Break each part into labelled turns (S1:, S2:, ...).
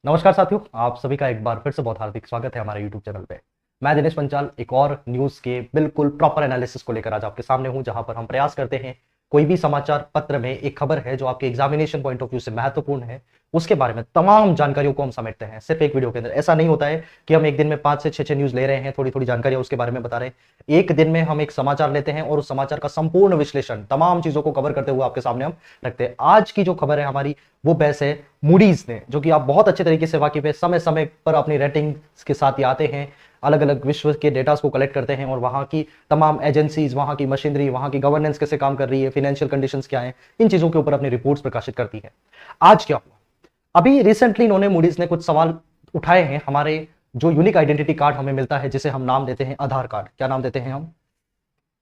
S1: नमस्कार साथियों, आप सभी का एक बार फिर से बहुत हार्दिक स्वागत है हमारे YouTube चैनल पे। मैं दिनेश पंचाल एक और न्यूज़ के बिल्कुल प्रॉपर एनालिसिस को लेकर आज आपके सामने हूं, जहां पर हम प्रयास करते हैं कोई भी समाचार पत्र में एक खबर है जो आपके एग्जामिनेशन पॉइंट ऑफ व्यू से महत्वपूर्ण है, उसके बारे में तमाम जानकारियों को हम समेटते हैं सिर्फ एक वीडियो के अंदर। ऐसा नहीं होता है कि हम एक दिन में 5 से 6 न्यूज़ ले रहे हैं, थोड़ी थोड़ी जानकारियां उसके बारे में बता रहे हैं। एक दिन में हम एक समाचार लेते हैं और उस समाचार का संपूर्ण विश्लेषण तमाम चीजों को कवर करते हुए आपके सामने हम रखते हैं। आज की जो खबर है हमारी, वो बहस है मूडीज ने, जो कि आप बहुत अच्छे तरीके से वाकिफ है। समय समय पर अपनी रेटिंग के साथ ये आते हैं, अलग अलग विश्व के डेटा को कलेक्ट करते हैं और वहां की तमाम एजेंसीज, वहां की मशीनरी, वहां की गवर्नेंस कैसे काम कर रही है, फाइनेंशियल कंडीशंस क्या है, इन चीजों के ऊपर अपनी रिपोर्ट्स प्रकाशित करती है। आज क्या हुआ, अभी रिसेंटली इन्होंने मूडीज ने कुछ सवाल उठाए हैं। हमारे जो यूनिक आइडेंटिटी कार्ड हमें मिलता है, जिसे हम नाम देते हैं आधार कार्ड। क्या नाम देते हैं हम?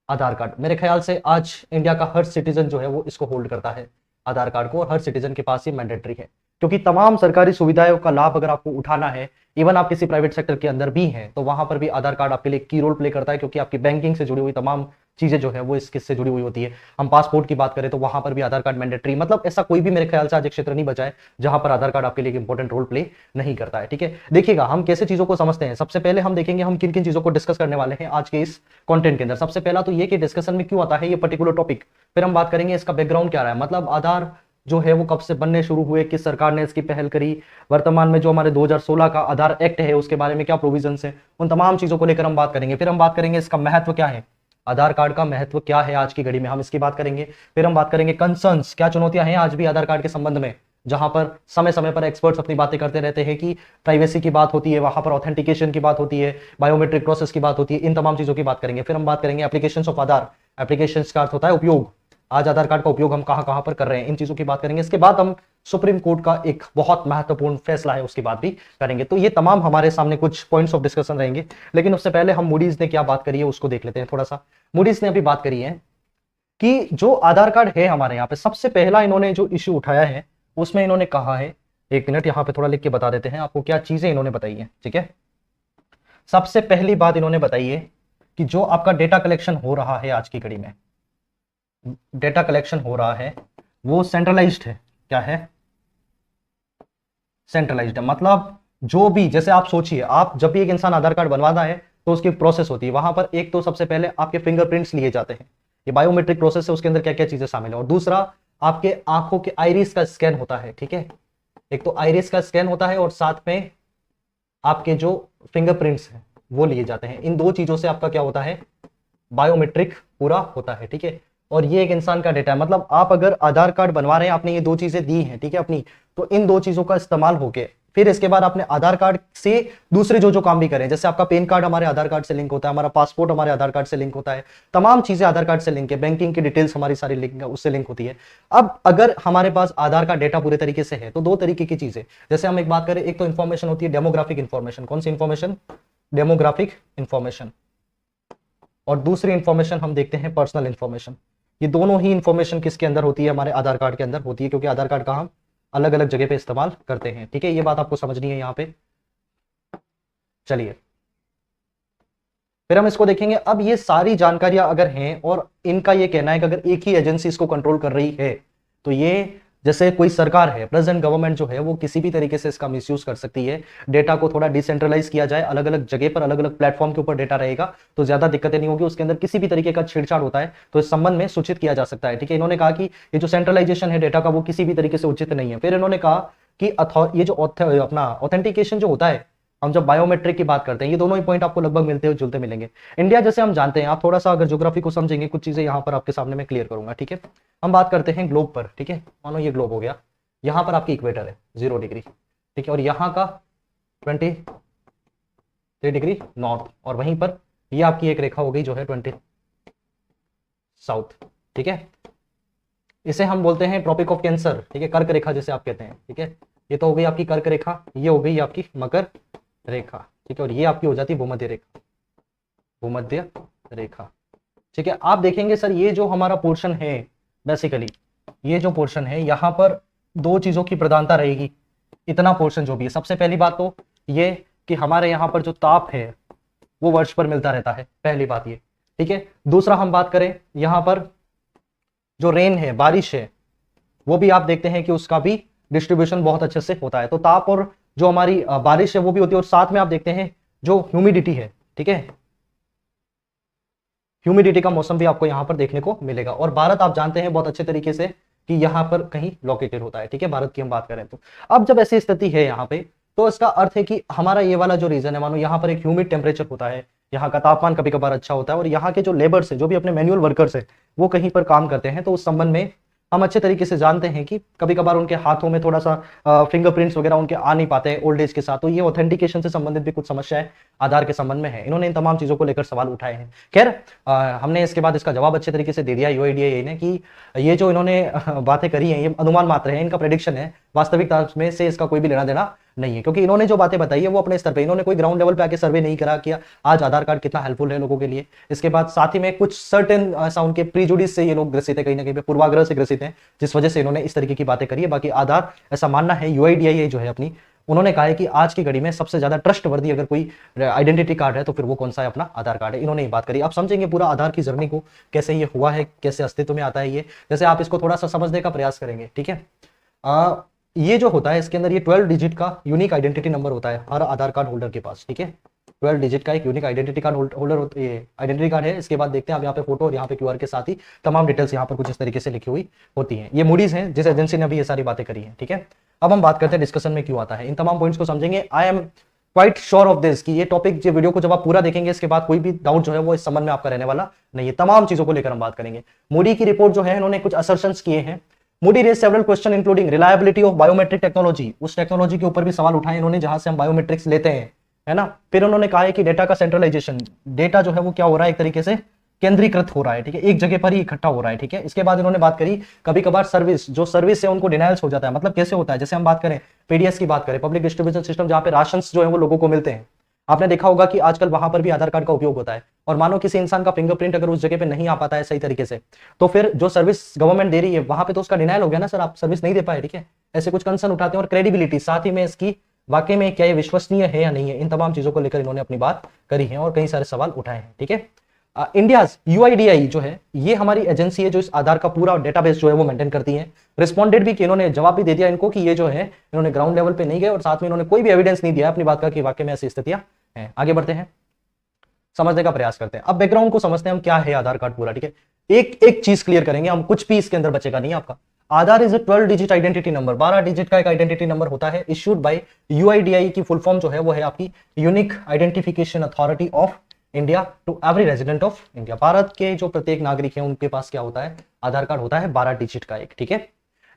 S1: आधार कार्ड। मेरे ख्याल से आज इंडिया का हर सिटीजन जो है वो इसको होल्ड करता है, आधार कार्ड को, और हर सिटीजन के पास ये मैंडेटरी है, क्योंकि तमाम सरकारी सुविधाओं का लाभ अगर आपको उठाना है, इवन आप किसी प्राइवेट सेक्टर के अंदर भी हैं, तो वहां पर भी आधार कार्ड आपके लिए की रोल प्ले करता है, क्योंकि आपकी बैंकिंग से जुड़ी हुई तमाम चीजें जो है वो इस किससे जुड़ी हुई होती है। हम पासपोर्ट की बात करें तो वहां पर भी आधार कार्ड मैंडेटरी, मतलब ऐसा कोई भी मेरे ख्याल से आज एक क्षेत्र नहीं बचा है जहां पर आधार कार्ड आपके लिए एक इंपॉर्टेंट रोल प्ले नहीं करता है। ठीक है, देखिएगा हम कैसे चीजों को समझते हैं। सबसे पहले हम देखेंगे हम किन किन चीजों को डिस्कस करने वाले हैं आज के इस कंटेंट के अंदर। सबसे पहला तो ये कि डिस्कशन में क्यों आता है ये पर्टिकुलर टॉपिक, फिर हम बात करेंगे इसका बैकग्राउंड क्या रहा है, मतलब आधार जो है वो कब से बनने शुरू हुए, किस सरकार ने इसकी पहल करी, वर्तमान में जो हमारे 2016 का आधार एक्ट है उसके बारे में क्या प्रोविजंस है, उन तमाम चीजों को लेकर हम बात करेंगे। फिर हम बात करेंगे इसका महत्व क्या है, आधार कार्ड का महत्व क्या है आज की घड़ी में, हम इसकी बात करेंगे। फिर हम बात करेंगे कंसर्न्स, क्या चुनौतियां हैं आज भी आधार कार्ड के संबंध में, जहां पर समय समय पर एक्सपर्ट्स अपनी बातें करते रहते हैं कि प्राइवेसी की बात होती है, वहां पर ऑथेंटिकेशन की बात होती है, बायोमेट्रिक प्रोसेस की बात होती है, इन तमाम चीजों की बात करेंगे। फिर हम बात करेंगे एप्लीकेशंस ऑफ आधार, एप्लीकेशंस का अर्थ होता है उपयोग, आज आधार कार्ड का उपयोग हम कहां कहां पर कर रहे हैं, इन चीजों की बात करेंगे। इसके बाद हम सुप्रीम कोर्ट का एक बहुत महत्वपूर्ण फैसला है उसकी बात भी करेंगे। तो ये तमाम हमारे सामने कुछ पॉइंट्स ऑफ डिस्कशन रहेंगे, लेकिन उससे पहले हम मूडीज ने क्या बात करी है उसको देख लेते हैं थोड़ा सा। मूडीज ने अभी बात करी है कि जो आधार कार्ड है हमारे यहाँ पे, सबसे पहला इन्होंने जो इश्यू उठाया है उसमें इन्होंने कहा है, एक मिनट यहाँ पे थोड़ा लिख के बता देते हैं आपको क्या चीजें इन्होंने बताई है। ठीक है, सबसे पहली बात इन्होंने बताई है कि जो आपका डेटा कलेक्शन हो रहा है आज की घड़ी में, डेटा कलेक्शन हो रहा है वो सेंट्रलाइज्ड है। क्या है? सेंट्रलाइज्ड है। मतलब जो भी, जैसे आप सोचिए, आप जब भी एक इंसान आधार कार्ड बनवाता है तो उसकी प्रोसेस होती है, वहां पर एक तो सबसे पहले आपके फिंगरप्रिंट्स लिए जाते हैं, ये बायोमेट्रिक प्रोसेस है, उसके अंदर क्या क्या चीजें शामिल है, और दूसरा आपके आंखों के आइरिस का स्कैन होता है। ठीक है, एक तो आइरिस का स्कैन होता है और साथ में आपके जो फिंगरप्रिंट्स हैं वो लिए जाते हैं। इन दो चीजों से आपका क्या होता है, बायोमेट्रिक पूरा होता है। ठीक है, और ये एक इंसान का डेटा है, मतलब आप अगर आधार कार्ड बनवा रहे हैं, आपने ये दो चीजें दी हैं, ठीक है, अपनी, तो इन दो चीजों का इस्तेमाल होके फिर इसके बाद आपने आधार कार्ड से दूसरे जो जो काम भी करें, जैसे आपका पैन कार्ड हमारे आधार कार्ड से लिंक होता है, हमारा पासपोर्ट हमारे आधार कार्ड से लिंक होता है, तमाम चीजें आधार कार्ड से लिंक है, बैंकिंग की डिटेल्स हमारी सारी लिंक उससे लिंक होती है। अब अगर हमारे पास आधार का डेटा पूरे तरीके से है तो दो तरीके की चीजें, जैसे हम एक बात करें, एक तो इंफॉर्मेशन होती है डेमोग्राफिक इंफॉर्मेशन। कौन सी इंफॉर्मेशन? Demographic information. और दूसरी इंफॉर्मेशन हम देखते हैं पर्सनल इंफॉर्मेशन। ये दोनों ही इंफॉर्मेशन किसके अंदर होती है? हमारे आधार कार्ड के अंदर होती है, क्योंकि आधार कार्ड का हम अलग अलग जगह पे इस्तेमाल करते हैं। ठीक है, ये बात आपको समझनी है यहां पे। चलिए फिर हम इसको देखेंगे। अब ये सारी जानकारियां अगर हैं और इनका ये कहना है कि अगर एक ही एजेंसी इसको कंट्रोल कर रही है, तो ये जैसे कोई सरकार है, प्रेजेंट गवर्नमेंट जो है वो किसी भी तरीके से इसका मिसयूज कर सकती है। डेटा को थोड़ा डिसेंट्रलाइज किया जाए, अलग अलग जगह पर अलग अलग प्लेटफॉर्म के ऊपर डेटा रहेगा तो ज्यादा दिक्कतें नहीं होगी, उसके अंदर किसी भी तरीके का छेड़छाड़ होता है तो इस संबंध में सूचित किया जा सकता है। ठीक है, इन्होंने कहा कि ये जो सेंट्रलाइजेशन है डेटा का वो किसी भी तरीके से उचित नहीं है। फिर इन्होंने कहा कि ये जो अपना ऑथेंटिकेशन जो होता है, हम जब बायोमेट्रिक की बात करते हैं, ये दोनों ही पॉइंट आपको लगभग मिलते हुए जुलते मिलेंगे। इंडिया जैसे हम जानते हैं, आप थोड़ा सा अगर ज्योग्राफी को समझेंगे, कुछ चीजें यहां पर आपके सामने मैं क्लियर करूंगा। ठीक है, हम बात करते हैं ग्लोब पर। ठीक है, मानो ये ग्लोब हो गया, यहां पर आपकी इक्वेटर है 0 डिग्री, ठीक है, और यहां का 23 डिग्री नॉर्थ, और वहीं पर ये आपकी एक रेखा हो गई जो है 20 साउथ। ठीक है, इसे हम बोलते हैं ट्रॉपिक ऑफ कैंसर। ठीक है, कर्क रेखा जैसे आप कहते हैं। ठीक है, ये तो हो गई आपकी कर्क रेखा, ये हो गई आपकी मकर रेखा। ठीक है, और ये आपकी हो जाती भूमध्य रेखा, भूमध्य रेखा। ठीक है, आप देखेंगे सर ये जो हमारा पोर्शन है, बेसिकली ये जो पोर्शन है, यहां पर दो चीजों की प्रधानता रहेगी। इतना पोर्शन जो भी है, सबसे पहली बात तो ये कि हमारे यहां पर जो ताप है वो वर्ष पर मिलता रहता है, पहली बात ये। ठीक है, दूसरा हम बात करें यहां पर जो रेन है, बारिश है, वो भी आप देखते हैं कि उसका भी डिस्ट्रीब्यूशन बहुत अच्छे से होता है। तो ताप और जो हमारी बारिश है वो भी होती है, और साथ में आप देखते हैं जो ह्यूमिडिटी है, ठीक है, ह्यूमिडिटी का मौसम भी आपको यहाँ पर देखने को मिलेगा। और भारत आप जानते हैं बहुत अच्छे तरीके से कि यहाँ पर कहीं लोकेटेड होता है, ठीक है, भारत की हम बात करें तो। अब जब ऐसी स्थिति है यहाँ पे, तो इसका अर्थ है कि हमारा ये वाला जो रीजन है, मानो यहाँ पर एक ह्यूमिड टेम्परेचर होता है, यहाँ का तापमान कभी कभार अच्छा होता है, और यहाँ के जो लेबर्स है, जो भी अपने मैनुअल वर्कर्स है, वो कहीं पर काम करते हैं, तो उस संबंध में हम अच्छे तरीके से जानते हैं कि कभी कभार उनके हाथों में थोड़ा सा फिंगरप्रिंट्स वगैरह उनके आ नहीं पाते हैं ओल्ड एज के साथ, तो ये ऑथेंटिकेशन से संबंधित भी कुछ समस्याएं आधार के संबंध में है। इन्होंने इन तमाम चीजों को लेकर सवाल उठाए हैं। खैर, हमने इसके बाद इसका जवाब अच्छे तरीके से दे दिया यूआईडीएआई ने कि ये जो इन्होंने बातें करी हैं ये अनुमान मात्र है, इनका प्रेडिक्शन है, वास्तविकता में से इसका कोई भी लेना देना नहीं है, क्योंकि इन्होंने जो बातें बताई है वो अपने स्तर पे, इन्होंने कोई ग्राउंड लेवल पे आके सर्वे नहीं करा कि आज आधार कार्ड कितना हेल्पफुल है लोगों के लिए। इसके बाद साथ ही में कुछ सर्टेन ऐसा उनके प्रीजुडिस से ये लोग ग्रसित है, कहीं ना कहीं पूर्वाग्रह से ग्रसित हैं, जिस वजह से इन्होंने इस तरीके की बातें करी है। बाकी आधार ऐसा मानना है यूआईडीएआई जो है अपनी, उन्होंने कहा है कि आज की घड़ी में सबसे ज्यादा ट्रस्ट वर्दी अगर कोई आइडेंटिटी कार्ड है तो फिर वो कौन सा है, अपना आधार कार्ड है। इन्होंने ये बात करी। आप समझेंगे पूरा आधार की जर्नी को, कैसे ये हुआ है, कैसे अस्तित्व में आता है ये, जैसे आप इसको थोड़ा सा समझने का प्रयास करेंगे, ठीक है। ये जो होता है इसके अंदर ये 12 डिजिट का यूनिक आइडेंटिटी नंबर होता है हर आधार कार्ड होल्डर के पास, ठीक है। 12 डिजिट का एक यूनिक आइडेंटिटी कार्ड होल्डर ये आइडेंटिटी कार्ड है। इसके बाद देखते हैं आप यहाँ पे फोटो और यहाँ पे क्यूआर के साथ ही तमाम डिटेल्स यहाँ पर कुछ इस तरीके से लिखी हुई होती हैं। ये मूडीज हैं जिस एजेंसी ने अभी ये सारी बातें करी हैं, ठीक है। अब हम बात करते हैं डिस्कशन में क्यों आता है, इन तमाम पॉइंट्स को समझेंगे। I am quite sure of this कि ये टॉपिक, ये वीडियो को जब आप पूरा देखेंगे इसके बाद कोई भी डाउट जो है वो इस संबंध में आपका रहने वाला नहीं है। तमाम चीजों को लेकर हम बात करेंगे। मूडी की रिपोर्ट जो है इन्होंने कुछ असर्शंस किए हैं। Moody raise several question including reliability of biometric technology, उस टेक्नोलॉजी के ऊपर भी सवाल उठाए इन्होंने जहां से हम बायोमेट्रिक्स लेते हैं, है ना। फिर उन्होंने कहा है कि डेटा का सेंट्रलाइजेशन, डेटा जो है वो क्या हो रहा है, एक तरीके से केंद्रीकृत हो रहा है, ठीक है, एक जगह पर ही इकट्ठा हो रहा है, ठीक है। इसके बाद इन्होंने बात करी कभी कभार सर्विस, जो सर्विस है उनको डिनायल्स हो जाता है। मतलब कैसे होता है, जैसे हम बात करें पीडीएस की बात करें, पब्लिक डिस्ट्रीब्यूशन सिस्टम, जहां पे राशन जो है वो लोगों को मिलते हैं, आपने देखा होगा कि आजकल वहां पर भी आधार कार्ड का उपयोग होता है। और मानो किसी इंसान का फिंगरप्रिंट अगर उस जगह पे नहीं आ पाता है सही तरीके से, तो फिर जो सर्विस गवर्नमेंट दे रही है वहां पे तो उसका डिनायल हो गया ना, सर आप सर्विस नहीं दे पाए, ठीक है। ऐसे कुछ कंसर्न उठाते हैं। और क्रेडिबिलिटी, साथ ही में इसकी वाकई में क्या ये विश्वसनीय है या नहीं है, इन तमाम चीजों को लेकर इन्होंने अपनी बात करी है और कई सारे सवाल उठाए हैं, ठीक है। इंडिया यूआईडीआई जो है ये हमारी एजेंसी है जो इस आधार का पूरा डेटाबेस जो है वो मेंटेन करती है। रिस्पॉन्डेड भी कि इन्होंने जवाब भी दे दिया इनको कि ये जो है इन्होंने ग्राउंड लेवल पे नहीं गए, और साथ में इन्होंने कोई भी एविडेंस नहीं दिया अपनी बात का कि वाकई में ऐसी स्थितियां हैं। आगे बढ़ते हैं, समझने का प्रयास करते हैं। अब बैकग्राउंड को समझते हैं हम, क्या है आधार कार्ड पूरा, ठीक है। एक एक चीज क्लियर करेंगे हम, कुछ भी इसके अंदर बचेगा नहीं आपका। Aadhaar is a 12 digit identity number, 12 digit का एक आइडेंटिटी नंबर होता है, इश्यूड बाय यूआईडीआई की फुल फॉर्म जो है वो है आपकी unique identification authority of India to every resident of India. Bharat के जो प्रत्येक नागरिक हैं उनके पास क्या होता है, आधार कार्ड होता है 12 डिजिट का एक, ठीक है।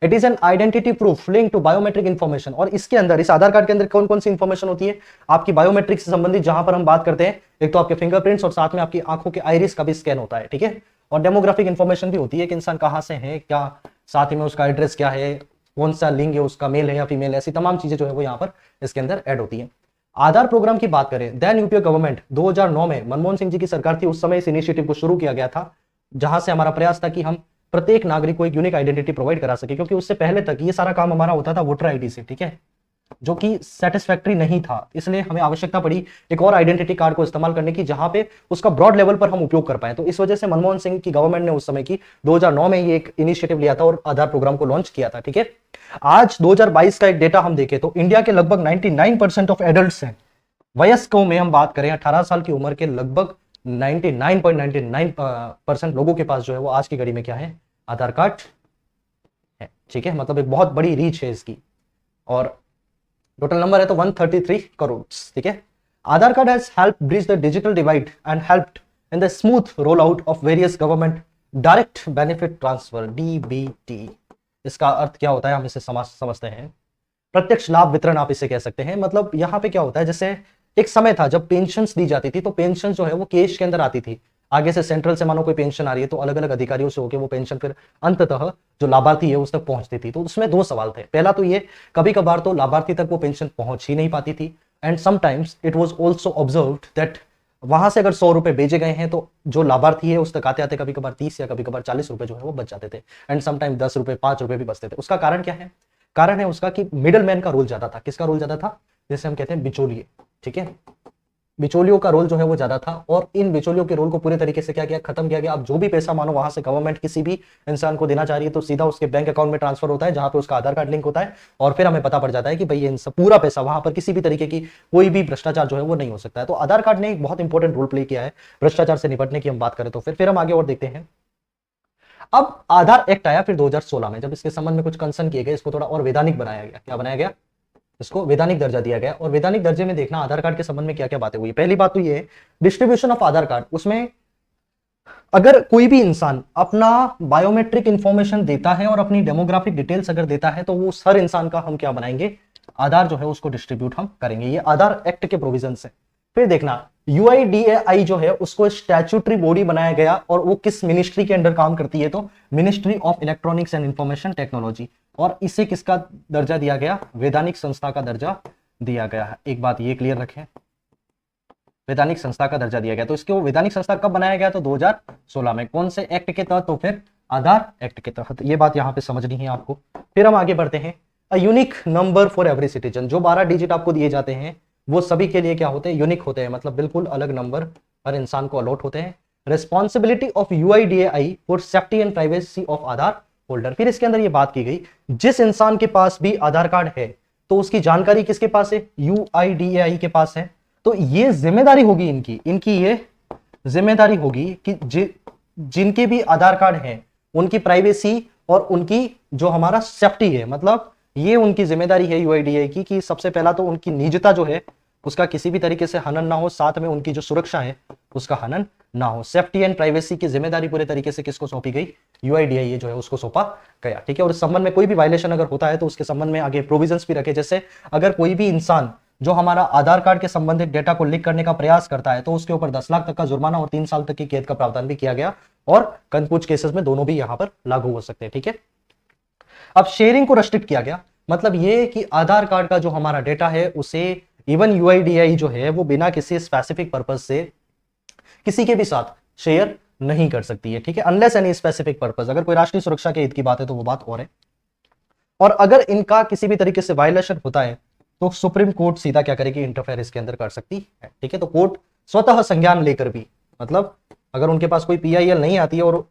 S1: It is an identity proof link to biometric information, और इसके अंदर, इस आधार कार्ड के अंदर कौन कौन सी इंफॉर्मेशन होती है, आपकी बायोमेट्रिक से संबंधित जहां पर हम बात करते हैं, एक तो आपके फिंगरप्रिंट्स और साथ में आपकी आंखों के आइरिस का भी स्कैन होता है, ठीक है। और डेमोग्राफिक इंफॉर्मेशन भी होती है कि इंसान कहां से है, क्या साथ ही में उसका एड्रेस क्या है, कौन सा लिंग है उसका, मेल है या फीमेल है, ऐसी तमाम चीजें जो है वो यहाँ पर इसके अंदर ऐड होती है। आधार प्रोग्राम की बात करें, देन यूपीए गवर्नमेंट 2009 में मनमोहन सिंह जी की सरकार थी, उस समय इस इनिशिएटिव को शुरू किया गया था, जहां से हमारा प्रयास था कि हम प्रत्येक नागरिक को एक यूनिक आइडेंटिटी प्रोवाइड करा सके, क्योंकि उससे पहले तक ये सारा काम हमारा होता था वोटर आईडी से, ठीक है, जो कि सेटिस्फैक्टरी नहीं था। इसलिए हमें आवश्यकता पड़ी एक और आइडेंटिटी कार्ड को इस्तेमाल करने की, जहां पे उसका ब्रॉड लेवल पर हम उपयोग कर पाए। तो इस वजह से मनमोहन सिंह की गवर्नमेंट ने उस समय की 2009 में ये एक इनिशिएटिव लिया था और आधार प्रोग्राम को लॉन्च किया था, ठीक है। आज 2022 का एक डेटा हम देखें तो इंडिया के लगभग 99% ऑफ एडल्ट्स हैं, वयस्कों में हम बात करें 18 साल की उम्र के लगभग 99.99% लोगों के पास जो है वो आज की घड़ी में क्या है, आधार कार्ड है, ठीक है। मतलब एक बहुत बड़ी रीच है इसकी, और टोटल नंबर है तो 133 करोड़, ठीक है। Aadhaar card has helped bridge the digital divide and helped in the smooth roll out of various government direct benefit transfer, DBT. इसका अर्थ क्या होता है हम इसे समझते हैं, प्रत्यक्ष लाभ वितरण आप इसे कह सकते हैं। मतलब यहाँ पे क्या होता है, जैसे एक समय था जब पेंशन्स दी जाती थी, तो पेंशन जो है वो कैश के अंदर आती थी, आगे से सेंट्रल से मानो कोई पेंशन आ रही है तो अलग अलग अधिकारियों से होकर वो पेंशन फिर अंततः जो लाभार्थी है उस तक पहुंचती थी। तो उसमें दो सवाल थे, पहला तो ये कभी कभार तो लाभार्थी तक वो पेंशन पहुंच ही नहीं पाती थी, and sometimes it was also observed that वहां से अगर 100 रुपए भेजे गए हैं तो जो लाभार्थी है उस तक आते आते कभी कभार 30 या कभी कभार 40 रुपए जो है वो बच जाते थे, एंड समटाइम 10 रुपए 5 रुपए भी बचते थे। उसका कारण क्या है, कारण है उसका कि मिडल मैन का रोल ज्यादा था। किसका रोल ज्यादा था, जैसे हम कहते हैं बिचौलिए, ठीक है। बिचौलियों का रोल जो है वो ज्यादा था, और इन बिचौलियों के रोल को पूरे तरीके से क्या किया, खत्म किया गया। अब जो भी पैसा मानो वहां से गवर्नमेंट किसी भी इंसान को देना चाह रही है तो सीधा उसके बैंक अकाउंट में ट्रांसफर होता है, जहां पे उसका आधार कार्ड लिंक होता है, और फिर हमें पता पड़ जाता है कि भाई ये पूरा पैसा वहां पर किसी भी तरीके की कोई भी भ्रष्टाचार जो है वो नहीं हो सकता है। तो आधार कार्ड ने एक बहुत इंपॉर्टेंट रोल प्ले किया है भ्रष्टाचार से निपटने की हम बात करें तो। फिर हम आगे और देखते हैं। अब आधार एक्ट आया फिर 2016 में, जब इसके संबंध में कुछ कंसर्न किए गए, इसको थोड़ा और वैधानिक बनाया गया। क्या बनाया गया, इसको वैधानिक दर्जा दिया गया। और वैधानिक दर्जे में देखना आधार कार्ड के संबंध में क्या क्या बातें हुई। पहली बात तो ये है डिस्ट्रीब्यूशन ऑफ आधार कार्ड। उसमें अगर कोई भी इंसान अपना बायोमेट्रिक इंफॉर्मेशन देता है और अपनी डेमोग्राफिक डिटेल्स अगर देता है तो वो हर इंसान का हम क्या बनाएंगे, आधार जो है उसको डिस्ट्रीब्यूट हम करेंगे। ये आधार एक्ट के प्रोविजन है। फिर देखना यूआईडीएआई जो है उसको स्टैट्यूटरी बॉडी बनाया गया, और वो किस मिनिस्ट्री के अंडर काम करती है, तो ministry of electronics and information technology. और इसे किसका दर्जा दिया गया, वैधानिक संस्था का दर्जा दिया गया है। एक बात ये क्लियर रखें, वैधानिक संस्था का दर्जा दिया गया। तो इसको वैधानिक संस्था कब बनाया गया, तो 2016 में। कौन से एक्ट के तहत, तो फिर आधार एक्ट के तहत। ये बात यहां पे समझनी है आपको। फिर हम आगे बढ़ते हैं। A unique number for every citizen. जो 12 डिजिट आपको दिए जाते हैं वो सभी के लिए क्या होते हैं, यूनिक होते हैं, मतलब बिल्कुल अलग नंबर हर इंसान को अलॉट होते हैं। Responsibility of UIDAI for safety and privacy of Aadhaar holder. फिर इसके अंदर ये बात की गई जिस इंसान के पास भी आधार कार्ड है तो उसकी जानकारी किसके पास है, यूआईडीएआई के पास है। तो ये जिम्मेदारी होगी इनकी ये जिम्मेदारी होगी कि जिनके भी आधार कार्ड है उनकी प्राइवेसी और उनकी जो हमारा सेफ्टी है, मतलब ये उनकी जिम्मेदारी है यूआईडीएआई की कि सबसे पहला तो उनकी निजता जो है उसका किसी भी तरीके से हनन ना हो, साथ में उनकी जो सुरक्षा है उसका हनन ना हो। सेफ्टी एंड प्राइवेसी की जिम्मेदारी पूरे तरीके से किसको सौंपी गई, यूआईडीएआई जो है उसको सौंपा गया। ठीक है। और इस संबंध में कोई भी वायलेशन अगर होता है तो उसके संबंध में आगे प्रोविजंस भी रखे, जैसे अगर कोई भी इंसान जो हमारा आधार कार्ड के संबंधित डेटा को लीक करने का प्रयास करता है तो उसके ऊपर 10 लाख तक का जुर्माना और 3 साल तक की कैद का प्रावधान भी किया गया, और कुछ केसेस में दोनों भी यहां पर लागू हो सकते हैं। ठीक है। अब शेयरिंग को रेस्ट्रिक्ट किया गया, मतलब ये कि आधार कार्ड का जो हमारा डेटा है उसे इवन यूआईडीएआई जो है वो बिना किसी स्पेसिफिक पर्पज से किसी के भी साथ शेयर नहीं कर सकती है। ठीक है। अनलेस एनी स्पेसिफिक पर्पज, अगर कोई राष्ट्रीय सुरक्षा के हित की बात है तो वो बात और है। और अगर इनका किसी भी तरीके से वायलेशन होता है तो सुप्रीम कोर्ट सीधा क्या करेगी, इंटरफेयर इसके अंदर कर सकती है। ठीक है। तो कोर्ट स्वतः संज्ञान लेकर भी, मतलब अगर उनके पास कोई पीआईएल नहीं आती है और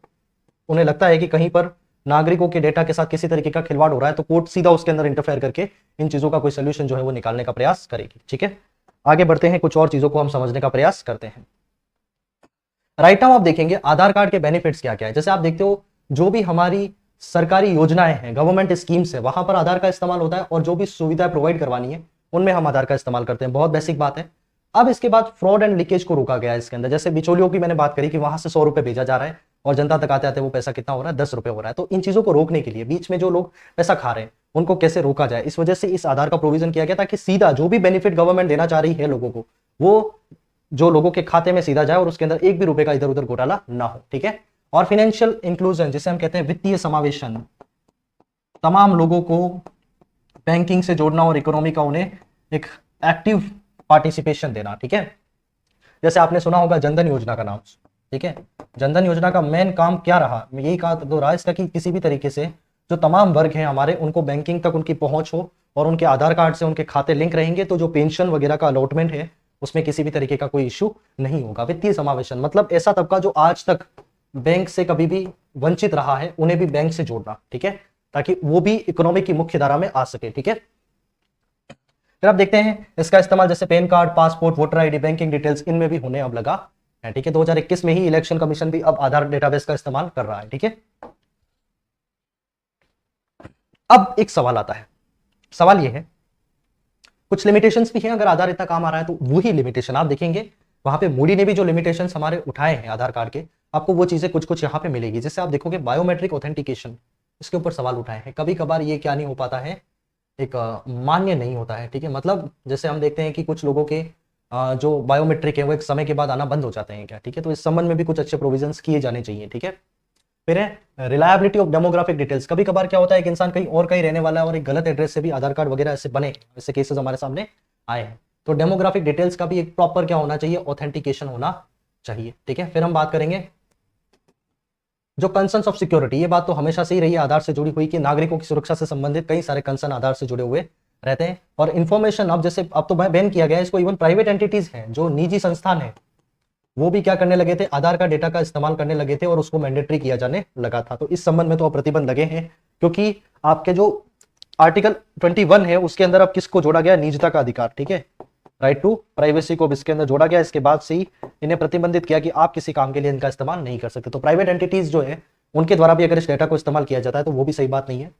S1: उन्हें लगता है कि कहीं पर नागरिकों के डेटा के साथ किसी तरीके का खिलवाड़ हो रहा है तो कोर्ट सीधा उसके अंदर इंटरफेयर करके इन चीजों का कोई सोल्यूशन जो है वो निकालने का प्रयास करेगी। ठीक है। आगे बढ़ते हैं, कुछ और चीजों को हम समझने का प्रयास करते हैं। राइट नाउ आप देखेंगे आधार कार्ड के बेनिफिट्स क्या क्या है। जैसे आप देखते हो जो भी हमारी सरकारी योजनाएं हैं, गवर्नमेंट स्कीम्स है, वहां पर आधार का इस्तेमाल होता है, और जो भी सुविधाएं प्रोवाइड करवानी है उनमें हम आधार का इस्तेमाल करते हैं। बहुत बेसिक बात है। अब इसके बाद फ्रॉड एंड लीकेज को रोका गया है इसके अंदर। जैसे बिचौलियों की मैंने बात करी कि वहां से 100 रुपए भेजा जा रहा है और जनता तक आते आते वो पैसा कितना हो रहा है, 10 रुपए हो रहा है। तो इन चीजों को रोकने के लिए बीच में जो लोग पैसा खा रहे हैं उनको कैसे रोका जाए, इस वजह से इस आधार का प्रोविजन किया गया ताकि सीधा जो भी बेनिफिट गवर्नमेंट देना चाह रही है लोगों को, वो जो लोगों के खाते में सीधा जाए और उसके अंदर एक भी रुपए का इधर उधर घोटाला ना हो। ठीक है। और फाइनेंशियल इंक्लूजन, जिसे हम कहते हैं वित्तीय समावेशन, तमाम लोगों को बैंकिंग से जोड़ना और इकोनॉमी का उन्हें एक एक्टिव पार्टिसिपेशन देना। ठीक है। जैसे आपने सुना होगा जनधन योजना का नाम। ठीक है। जनधन योजना का मेन काम क्या रहा, यही कहा तो रहा इसका कि किसी भी तरीके से जो तमाम वर्ग हैं हमारे उनको बैंकिंग तक उनकी पहुंच हो और उनके आधार कार्ड से उनके खाते लिंक रहेंगे तो जो पेंशन वगैरह का अलॉटमेंट है उसमें किसी भी तरीके का कोई इश्यू नहीं होगा। वित्तीय समावेशन मतलब ऐसा तबका जो आज तक बैंक से कभी भी वंचित रहा है उन्हें भी बैंक से जोड़ना। ठीक है। ताकि वो भी इकोनॉमी की मुख्य धारा में आ सके। ठीक है। फिर आप देखते हैं इसका इस्तेमाल जैसे pan card, passport, voter ID, banking details इनमें भी होने अब लगा है। ठीक है। 2021 में ही इलेक्शन कमीशन भी अब आधार डेटाबेस का इस्तेमाल कर रहा है। ठीक है। अब एक सवाल आता है, सवाल यह है कुछ लिमिटेशंस भी हैं। अगर आधार इतना काम आ रहा है तो वही लिमिटेशन आप देखेंगे वहां पे मोदी ने भी जो लिमिटेशंस हमारे उठाए हैं आधार कार्ड के, आपको वो चीजें कुछ कुछ यहां पे मिलेगी। जैसे आप देखोगे बायोमेट्रिक ऑथेंटिकेशन, इसके ऊपर सवाल उठाए हैं। कभी कभार ये क्या नहीं हो पाता है, एक मान्य नहीं होता है। ठीक है। मतलब जैसे हम देखते हैं कि कुछ लोगों के जो बायोमेट्रिक है वो एक समय के बाद आना बंद हो जाते हैं क्या। ठीक है। तो इस संबंध में भी कुछ अच्छे प्रोविजंस किए जाने चाहिए। ठीक है। फिर है रिलायबिलिटी ऑफ डेमोग्राफिक डिटेल्स। कभी कभार क्या होता है एक इंसान कहीं और कहीं रहने वाला है और एक गलत एड्रेस से भी आधार कार्ड वगैरह ऐसे बने, ऐसे केसेस हमारे सामने आए हैं। तो डेमोग्राफिक डिटेल्स का भी एक प्रॉपर क्या होना चाहिए, ऑथेंटिकेशन होना चाहिए। ठीक है। फिर हम बात करेंगे जो कंसर्न्स ऑफ सिक्योरिटी, ये बात तो हमेशा से ही रही है आधार से जुड़ी हुई कि नागरिकों की सुरक्षा से संबंधित कई सारे कंसर्न आधार से जुड़े हुए रहते हैं। और इन्फॉर्मेशन अब जैसे अब तो बैन किया गया है इसको, इवन प्राइवेट एंटिटीज हैं जो निजी संस्थान है वो भी क्या करने लगे थे, आधार कार्ड डेटा का इस्तेमाल करने लगे थे और उसको मैंडेटरी किया जाने लगा था। तो इस संबंध में तो अब प्रतिबंध लगे हैं, क्योंकि आपके जो आर्टिकल 21 है उसके अंदर अब किसको जोड़ा गया, निजता का अधिकार, ठीक है, राइट टू प्राइवेसी को इसके अंदर जोड़ा गया। इसके बाद से ही इन्हें प्रतिबंधित किया कि आप किसी काम के लिए इनका इस्तेमाल नहीं कर सकते। तो प्राइवेट एंटिटीज जो है उनके द्वारा भी अगर इस डेटा को इस्तेमाल किया जाता है तो वो भी सही बात नहीं है।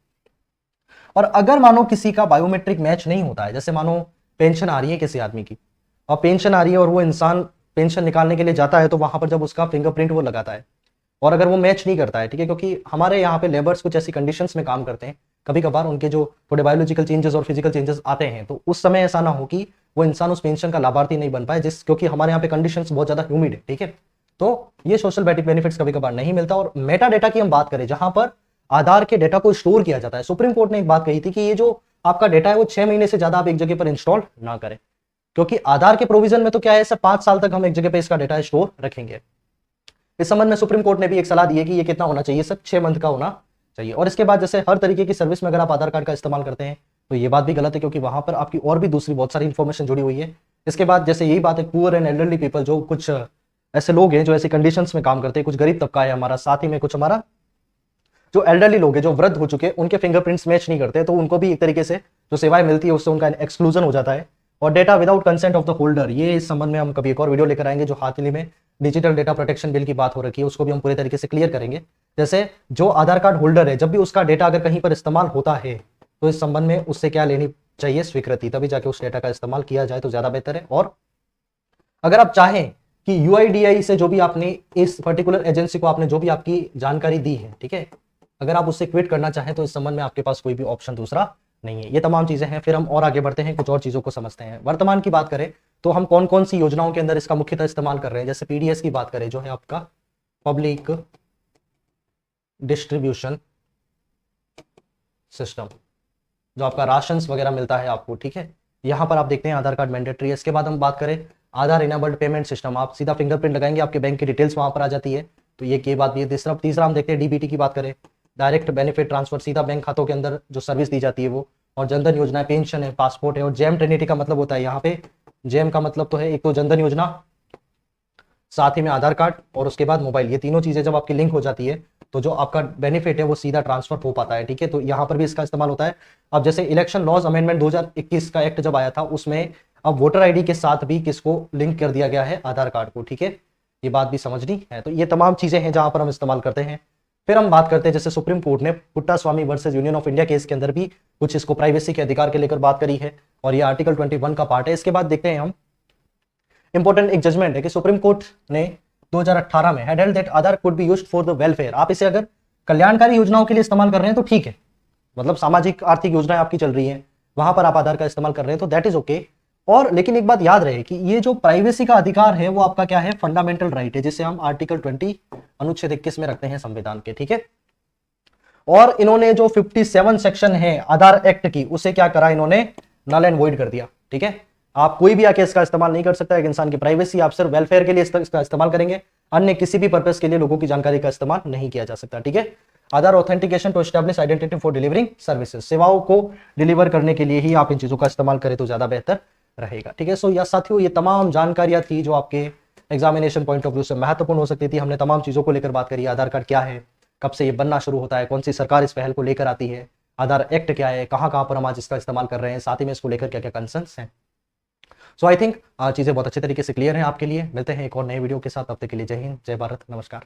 S1: और अगर मानो किसी का बायोमेट्रिक मैच नहीं होता है, जैसे मानो पेंशन आ रही है किसी आदमी की और पेंशन आ रही है और वो इंसान पेंशन निकालने के लिए जाता है, तो वहां पर जब उसका फिंगरप्रिंट वो लगाता है और अगर वो मैच नहीं करता है, ठीक है, क्योंकि हमारे यहाँ पे लेबर्स कुछ ऐसी कंडीशंस में काम करते हैं, कभी कभार उनके जो थोड़े बायोलॉजिकल चेंजेस और फिजिकल चेंजेस आते हैं, तो उस समय ऐसा ना हो कि वो इंसान उस पेंशन का लाभार्थी नहीं बन पाए, क्योंकि हमारे यहाँ पे कंडीशंस बहुत ज्यादा ह्यूमिड है, ठीक है। तो ये सोशल बेनिफिट्स कभी कभार नहीं मिलता। और मेटा डेटा की हम बात करें, जहां पर आधार के डेटा को स्टोर किया जाता है, सुप्रीम कोर्ट ने एक बात कही थी कि ये जो आपका डेटा है वो 6 महीने से ज्यादा आप एक जगह पर इंस्टॉल ना करें, क्योंकि आधार के प्रोविजन में तो क्या है सर, 5 साल तक हम एक जगह पे इसका डेटा स्टोर रखेंगे। इस संबंध में सुप्रीम कोर्ट ने भी एक सलाह दी है कि ये कितना होना चाहिए सर, 6 मंथ का होना चाहिए। और इसके बाद जैसे हर तरीके की सर्विस में अगर आप आधार कार्ड का इस्तेमाल करते हैं तो ये बात भी गलत है, क्योंकि वहां पर आपकी और भी दूसरी बहुत सारी इंफॉर्मेशन जुड़ी हुई है। इसके बाद जैसे यही बात है, पुअर एंड एल्डरली पीपल, जो कुछ ऐसे लोग हैं जो ऐसी कंडीशंस में काम करते हैं, कुछ गरीब तबका है हमारा, साथ ही में कुछ हमारा जो एल्डरली लोग हैं जो वृद्ध हो चुके हैं, उनके फिंगरप्रिंट्स मैच नहीं करते, तो उनको भी एक तरीके से जो सेवाएं मिलती है उससे उनका एक्सक्लूजन हो जाता है। और data without consent of the holder, ये इस संबंध में हम कभी एक और वीडियो लेकर आएंगे। जो हाल ही में डिजिटल डेटा प्रोटेक्शन बिल की बात हो रखी है उसको भी हम पूरे तरीके से क्लियर करेंगे। जैसे जो आधार कार्ड होल्डर है, जब भी उसका डेटा अगर कहीं पर इस्तेमाल होता है तो इस संबंध में उससे क्या लेनी चाहिए, स्वीकृति, तभी जाके उस डेटा का इस्तेमाल किया जाए तो ज्यादा बेहतर है। और अगर आप चाहें कि यूआईडीआई से जो भी आपने इस पर्टिकुलर एजेंसी को आपने जो भी आपकी जानकारी दी है, ठीक है, अगर आप उससे क्विट करना चाहें तो इस संबंध में आपके पास कोई भी ऑप्शन दूसरा नहीं है। ये तमाम चीजें हैं। फिर हम और आगे बढ़ते हैं, कुछ और चीजों को समझते हैं। वर्तमान की बात करें तो हम कौन कौन सी योजनाओं के अंदर इसका मुख्यतः इस्तेमाल कर रहे हैं। जैसे पीडीएस की बात करें, जो है आपका पब्लिक डिस्ट्रीब्यूशन सिस्टम, जो आपका राशन वगैरह मिलता है आपको, ठीक है, यहां पर आप देखते हैं आधार कार्ड मैंडेटरी है। इसके बाद हम बात करें आधार इनेबल्ड पेमेंट सिस्टम, आप सीधा फिंगरप्रिंट लगाएंगे, आपके बैंक की डिटेल्स वहां पर आ जाती है, तो ये बात भी है। तीसरा हम देखते हैं डीबीटी की बात करें, डायरेक्ट बेनिफिट ट्रांसफर, सीधा बैंक खातों के अंदर जो सर्विस दी जाती है वो। और जनधन योजना है, पेंशन है, पासपोर्ट है। और जेम ट्रिनिटी का मतलब होता है, यहाँ पे जेम का मतलब तो है एक तो जनधन योजना, साथ ही में आधार कार्ड और उसके बाद मोबाइल, ये तीनों चीजें जब आपकी लिंक हो जाती है तो जो आपका बेनिफिट है वो सीधा ट्रांसफर हो पाता है, ठीक है। तो यहाँ पर भी इसका इस्तेमाल होता है। अब जैसे इलेक्शन लॉज अमेंडमेंट 2021 का एक्ट जब आया था, उसमें अब वोटर आईडी के साथ भी किसको लिंक कर दिया गया है, आधार कार्ड को, ठीक है, ये बात भी समझनी है। तो ये तमाम चीजें हैं जहां पर हम इस्तेमाल करते हैं। फिर हम बात करते हैं, जैसे सुप्रीम कोर्ट ने Puttaswamy versus union of India case के अंदर भी कुछ इसको प्राइवेसी के अधिकार के लेकर बात करी है, और ये आर्टिकल 21 का पार्ट है। इसके बाद देखते हैं हम, इंपॉर्टेंट एक जजमेंट है कि सुप्रीम कोर्ट ने 2018 में had held that Aadhaar could be used for the welfare. आप इसे अगर कल्याणकारी योजनाओं के लिए इस्तेमाल कर रहे हैं तो ठीक है, मतलब सामाजिक आर्थिक योजनाएं आपकी चल रही हैं, वहां पर आप आधार का इस्तेमाल कर रहे हैं तो दैट इज ओके। और लेकिन एक बात याद रहे कि ये जो प्राइवेसी का अधिकार है वो आपका क्या है, फंडामेंटल राइट है, जिसे हम आर्टिकल 20 अनुच्छेद 21 में रखते हैं संविधान के, ठीक है। और इन्होंने जो 57 सेक्शन है आधार एक्ट की, उसे क्या करा इन्होंने, नल एंड वॉइड कर दिया, ठीक है। आप कोई भी आके इसका इस्तेमाल नहीं कर सकता, एक इंसान की प्राइवेसी, आप सिर्फ वेलफेयर के लिए इसका इस्तेमाल करेंगे, अन्य किसी भी पर्पस के लिए लोगों की जानकारी का इस्तेमाल नहीं किया जा सकता, ठीक है। Aadhaar authentication to establish identity for delivering services, सेवाओं को डिलीवर करने के लिए ही आप इन चीजों का इस्तेमाल करें तो ज्यादा बेहतर रहेगा, ठीक है। सो या साथियों, ये तमाम जानकारियां थी जो आपके एग्जामिनेशन पॉइंट ऑफ व्यू से महत्वपूर्ण हो सकती थी। हमने तमाम चीजों को लेकर बात करी, आधार कार्ड क्या है, कब से ये बनना शुरू होता है, कौन सी सरकार इस पहल को लेकर आती है, आधार एक्ट क्या है, कहां कहां पर हम आज इसका इस्तेमाल कर रहे हैं, साथ ही में इसको लेकर क्या क्या कंसर्न्स हैं। सो आई थिंक चीजें बहुत अच्छे तरीके से क्लियर हैं आपके लिए। मिलते हैं एक और नए वीडियो के साथ, तब तक के लिए जय हिंद, जय भारत, नमस्कार।